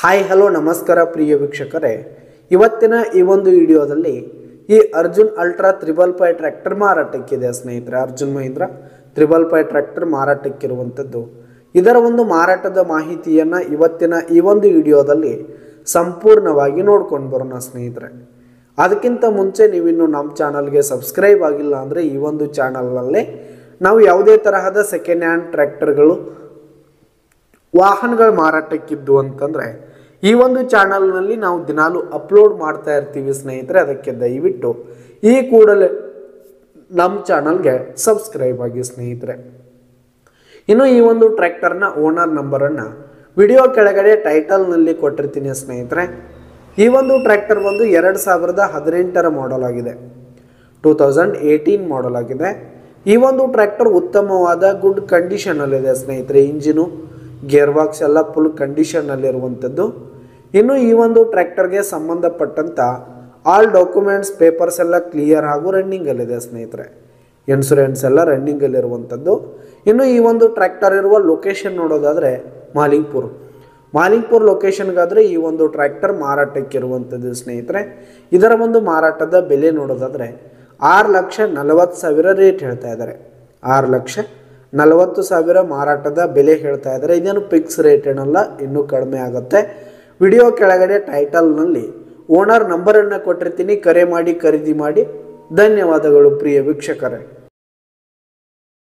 Hi hello ನಮಸ್ಕಾರ ಪ್ರಿಯ ವೀಕ್ಷಕರೇ, ಇವತ್ತಿನ ಈ ಒಂದು ವಿಡಿಯೋದಲ್ಲಿ ಈ ಅರ್ಜುನ್ ಅಲ್ಟ್ರಾ 555 ಟ್ರ್ಯಾಕ್ಟರ್ ಮಾರಾಟಕ್ಕಿದೆ ಸ್ನೇಹಿತರೆ. ಅರ್ಜುನ್ ಮಹೀಂದ್ರ 555 ಟ್ರ್ಯಾಕ್ಟರ್ ಮಾರಾಟಕ್ಕಿರುವಂಥದ್ದು. ಇದರ ಒಂದು ಮಾರಾಟದ ಮಾಹಿತಿಯನ್ನು ಇವತ್ತಿನ ಈ ಒಂದು ವಿಡಿಯೋದಲ್ಲಿ ಸಂಪೂರ್ಣವಾಗಿ ನೋಡ್ಕೊಂಡು ಬರೋಣ ಸ್ನೇಹಿತರೆ. ಅದಕ್ಕಿಂತ ಮುಂಚೆ ನೀವಿನ್ನು ನಮ್ಮ ಚಾನಲ್ಗೆ ಸಬ್ಸ್ಕ್ರೈಬ್ ಆಗಿಲ್ಲ ಅಂದರೆ ಈ ಒಂದು ಚಾನಲ್ನಲ್ಲಿ ನಾವು ಯಾವುದೇ ತರಹದ ಸೆಕೆಂಡ್ ಹ್ಯಾಂಡ್ ಟ್ರ್ಯಾಕ್ಟರ್ಗಳು ವಾಹನಗಳ ಮಾರಾಟಕ್ಕಿದ್ದು ಅಂತಂದರೆ ಈ ಒಂದು ಚಾನಲ್ನಲ್ಲಿ ನಾವು ದಿನಾಲು ಅಪ್ಲೋಡ್ ಮಾಡ್ತಾ ಇರ್ತೀವಿ ಸ್ನೇಹಿತರೆ. ಅದಕ್ಕೆ ದಯವಿಟ್ಟು ಈ ಕೂಡಲೇ ನಮ್ಮ ಚಾನಲ್ಗೆ ಸಬ್ಸ್ಕ್ರೈಬ್ ಆಗಿ ಸ್ನೇಹಿತರೆ. ಇನ್ನು ಈ ಒಂದು ಟ್ರ್ಯಾಕ್ಟರ್ನ ಓನರ್ ನಂಬರನ್ನು ವಿಡಿಯೋ ಕೆಳಗಡೆ ಟೈಟಲ್ನಲ್ಲಿ ಕೊಟ್ಟಿರ್ತೀನಿ ಸ್ನೇಹಿತರೆ. ಈ ಒಂದು ಟ್ರ್ಯಾಕ್ಟರ್ ಬಂದು 2018 ಮಾಡಲ್ ಆಗಿದೆ, 2018 ಮಾಡಲ್ ಆಗಿದೆ. ಈ ಒಂದು ಟ್ರ್ಯಾಕ್ಟರ್ ಉತ್ತಮವಾದ ಗುಡ್ ಕಂಡೀಷನಲ್ಲಿದೆ ಸ್ನೇಹಿತರೆ. ಇಂಜಿನು ಗೇರ್ ಬಾಕ್ಸ್ ಎಲ್ಲ ಫುಲ್ ಕಂಡೀಷನ್ನಲ್ಲಿರುವಂಥದ್ದು. ಇನ್ನು ಈ ಒಂದು ಟ್ರ್ಯಾಕ್ಟರ್ಗೆ ಸಂಬಂಧಪಟ್ಟಂಥ ಆಲ್ ಡಾಕ್ಯುಮೆಂಟ್ಸ್ ಪೇಪರ್ಸ್ ಎಲ್ಲ ಕ್ಲಿಯರ್ ಹಾಗೂ ರನ್ನಿಂಗಲ್ಲಿದೆ ಸ್ನೇಹಿತರೆ. ಇನ್ಶೂರೆನ್ಸ್ ಎಲ್ಲ ರನ್ನಿಂಗಲ್ಲಿರುವಂಥದ್ದು. ಇನ್ನು ಈ ಒಂದು ಟ್ರ್ಯಾಕ್ಟರ್ ಇರುವ ಲೊಕೇಶನ್ ನೋಡೋದಾದರೆ ಮಾಲಿಂಗ್ಪುರ್ ಲೊಕೇಶನ್ಗಾದರೆ ಈ ಒಂದು ಟ್ರ್ಯಾಕ್ಟರ್ ಮಾರಾಟಕ್ಕಿರುವಂಥದ್ದು ಸ್ನೇಹಿತರೆ. ಇದರ ಒಂದು ಮಾರಾಟದ ಬೆಲೆ ನೋಡೋದಾದರೆ 6,40,000 ರೇಟ್ ಹೇಳ್ತಾ ಇದ್ದಾರೆ. 6,40,000 ಮಾರಾಟದ ಬೆಲೆ ಹೇಳ್ತಾ ಇದ್ದಾರೆ. ಇದೇನು ಫಿಕ್ಸ್ ರೇಟ್ ಏನಲ್ಲ, ಇನ್ನೂ ಕಡಿಮೆ ಆಗುತ್ತೆ. ವಿಡಿಯೋ ಕೆಳಗಡೆ ಟೈಟಲ್ನಲ್ಲಿ ಓನರ್ ನಂಬರನ್ನು ಕೊಟ್ಟಿರ್ತೀನಿ, ಕರೆ ಮಾಡಿ ಖರೀದಿ ಮಾಡಿ. ಧನ್ಯವಾದಗಳು ಪ್ರಿಯ ವೀಕ್ಷಕರೇ.